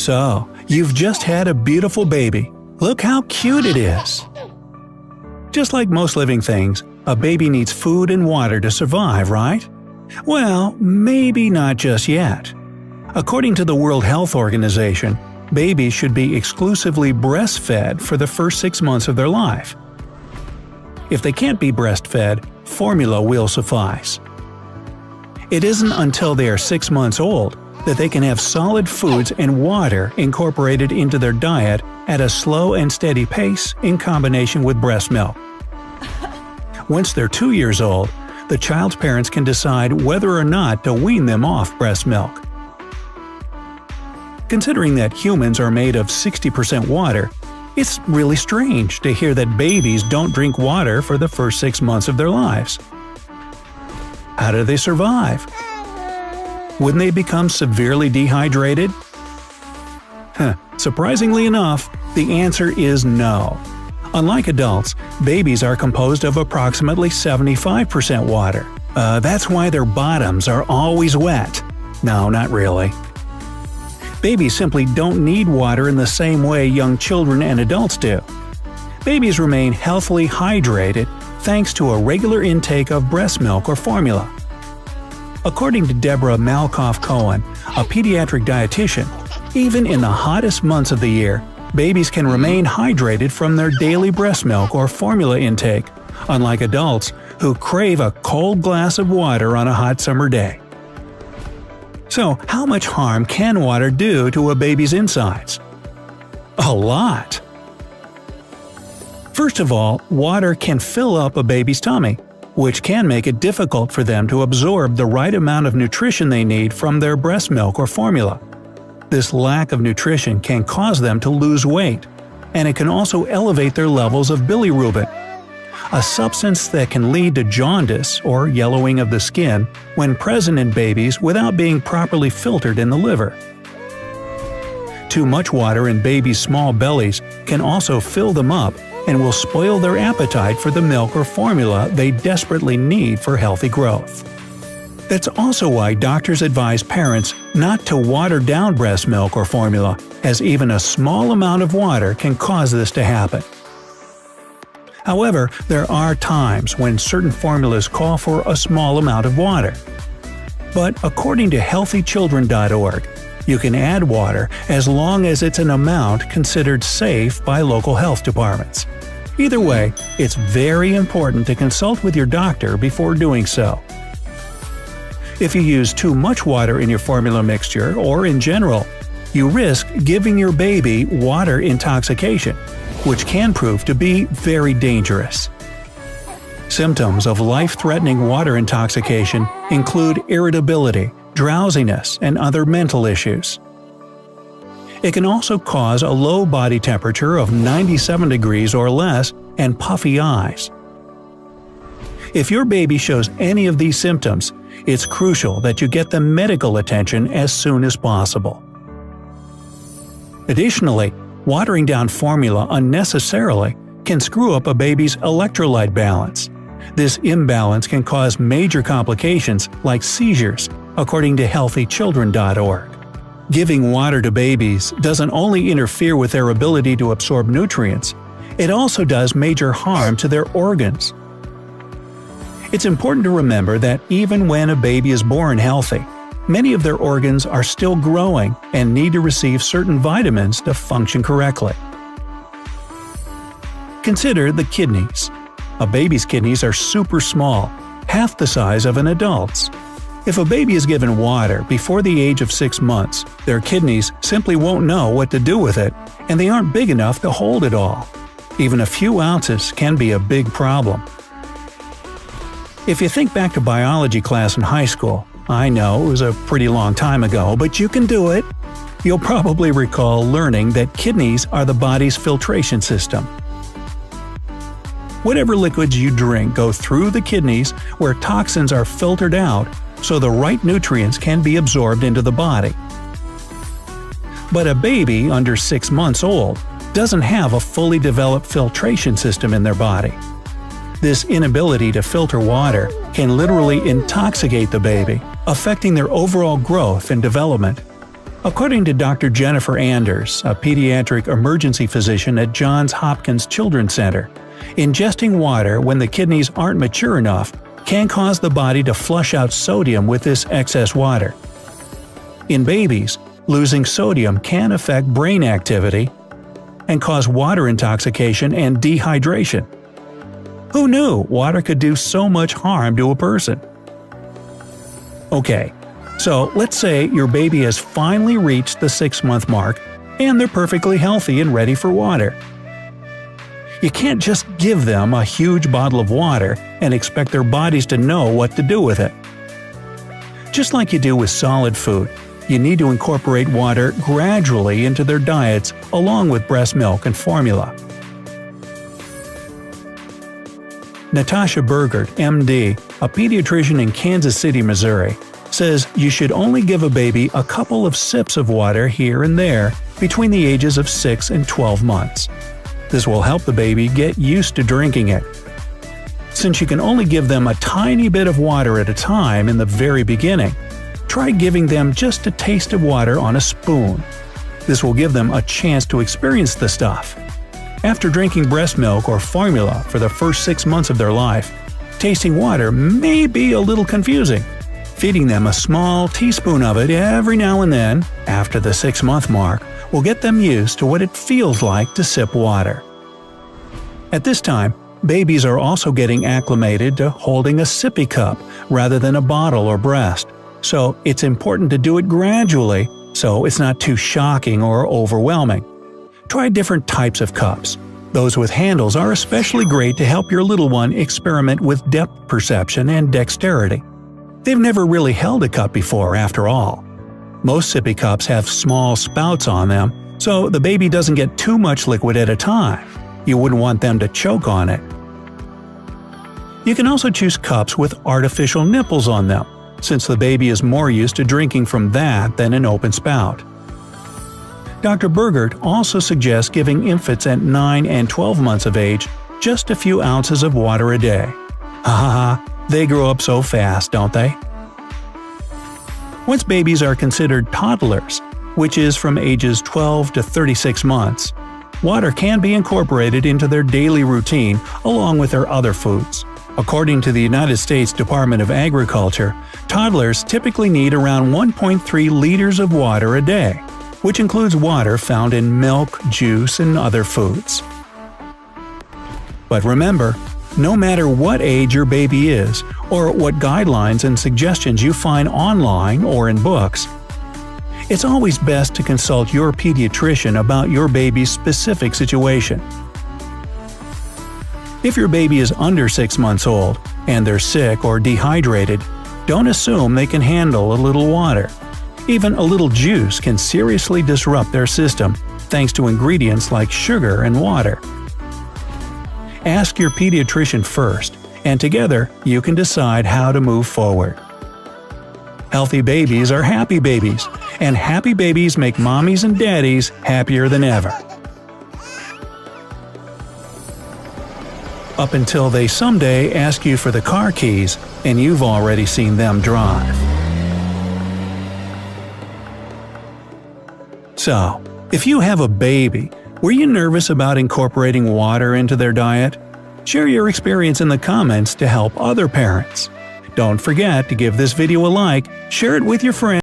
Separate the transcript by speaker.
Speaker 1: So, you've just had a beautiful baby. Look how cute it is! Just like most living things, a baby needs food and water to survive, right? Well, maybe not just yet. According to the World Health Organization, babies should be exclusively breastfed for the first 6 months of their life. If they can't be breastfed, formula will suffice. It isn't until they are 6 months old that they can have solid foods and water incorporated into their diet at a slow and steady pace in combination with breast milk. Once they're 2 years old, the child's parents can decide whether or not to wean them off breast milk. Considering that humans are made of 60% water, it's really strange to hear that babies don't drink water for the first 6 months of their lives. How do they survive? Wouldn't they become severely dehydrated? Surprisingly enough, the answer is no. Unlike adults, babies are composed of approximately 75% water. That's why their bottoms are always wet. No, not really. Babies simply don't need water in the same way young children and adults do. Babies remain healthily hydrated thanks to a regular intake of breast milk or formula. According to Deborah Malkoff-Cohen, a pediatric dietitian, even in the hottest months of the year, babies can remain hydrated from their daily breast milk or formula intake, unlike adults who crave a cold glass of water on a hot summer day. So, how much harm can water do to a baby's insides? A lot! First of all, water can fill up a baby's tummy, which can make it difficult for them to absorb the right amount of nutrition they need from their breast milk or formula. This lack of nutrition can cause them to lose weight, and it can also elevate their levels of bilirubin, a substance that can lead to jaundice or yellowing of the skin when present in babies without being properly filtered in the liver. Too much water in babies' small bellies can also fill them up and will spoil their appetite for the milk or formula they desperately need for healthy growth. That's also why doctors advise parents not to water down breast milk or formula, as even a small amount of water can cause this to happen. However, there are times when certain formulas call for a small amount of water. But according to healthychildren.org, you can add water as long as it's an amount considered safe by local health departments. Either way, it's very important to consult with your doctor before doing so. If you use too much water in your formula mixture or in general, you risk giving your baby water intoxication, which can prove to be very dangerous. Symptoms of life-threatening water intoxication include irritability, drowsiness, and other mental issues. It can also cause a low body temperature of 97 degrees or less and puffy eyes. If your baby shows any of these symptoms, it's crucial that you get the medical attention as soon as possible. Additionally, watering down formula unnecessarily can screw up a baby's electrolyte balance. This imbalance can cause major complications like seizures, according to healthychildren.org. Giving water to babies doesn't only interfere with their ability to absorb nutrients, it also does major harm to their organs. It's important to remember that even when a baby is born healthy, many of their organs are still growing and need to receive certain vitamins to function correctly. Consider the kidneys. A baby's kidneys are super small, half the size of an adult's. If a baby is given water before the age of 6 months, their kidneys simply won't know what to do with it, and they aren't big enough to hold it all. Even a few ounces can be a big problem. If you think back to biology class in high school, I know it was a pretty long time ago, but you can do it. You'll probably recall learning that kidneys are the body's filtration system. Whatever liquids you drink go through the kidneys where toxins are filtered out so the right nutrients can be absorbed into the body. But a baby under 6 months old doesn't have a fully developed filtration system in their body. This inability to filter water can literally intoxicate the baby, affecting their overall growth and development. According to Dr. Jennifer Anders, a pediatric emergency physician at Johns Hopkins Children's Center, ingesting water when the kidneys aren't mature enough can cause the body to flush out sodium with this excess water. In babies, losing sodium can affect brain activity and cause water intoxication and dehydration. Who knew water could do so much harm to a person? Okay, so let's say your baby has finally reached the 6-month mark and they're perfectly healthy and ready for water. You can't just give them a huge bottle of water and expect their bodies to know what to do with it. Just like you do with solid food, you need to incorporate water gradually into their diets along with breast milk and formula. Natasha Burgert, MD, a pediatrician in Kansas City, Missouri, says you should only give a baby a couple of sips of water here and there between the ages of 6 and 12 months. This will help the baby get used to drinking it. Since you can only give them a tiny bit of water at a time in the very beginning, try giving them just a taste of water on a spoon. This will give them a chance to experience the stuff. After drinking breast milk or formula for the first 6 months of their life, tasting water may be a little confusing. Feeding them a small teaspoon of it every now and then, after the 6-month mark, will get them used to what it feels like to sip water. At this time, babies are also getting acclimated to holding a sippy cup rather than a bottle or breast, so it's important to do it gradually so it's not too shocking or overwhelming. Try different types of cups. Those with handles are especially great to help your little one experiment with depth perception and dexterity. They've never really held a cup before, after all. Most sippy cups have small spouts on them, so the baby doesn't get too much liquid at a time. You wouldn't want them to choke on it. You can also choose cups with artificial nipples on them, since the baby is more used to drinking from that than an open spout. Dr. Burgert also suggests giving infants at 9 and 12 months of age just a few ounces of water a day. They grow up so fast, don't they? Once babies are considered toddlers, which is from ages 12 to 36 months, water can be incorporated into their daily routine along with their other foods. According to the United States Department of Agriculture, toddlers typically need around 1.3 liters of water a day, which includes water found in milk, juice, and other foods. But remember, no matter what age your baby is, or what guidelines and suggestions you find online or in books, it's always best to consult your pediatrician about your baby's specific situation. If your baby is under 6 months old and they're sick or dehydrated, don't assume they can handle a little water. Even a little juice can seriously disrupt their system thanks to ingredients like sugar and water. Ask your pediatrician first, and together you can decide how to move forward. Healthy babies are happy babies, and happy babies make mommies and daddies happier than ever. Up until they someday ask you for the car keys, and you've already seen them drive. So, if you have a baby, were you nervous about incorporating water into their diet? Share your experience in the comments to help other parents. Don't forget to give this video a like, share it with your friends,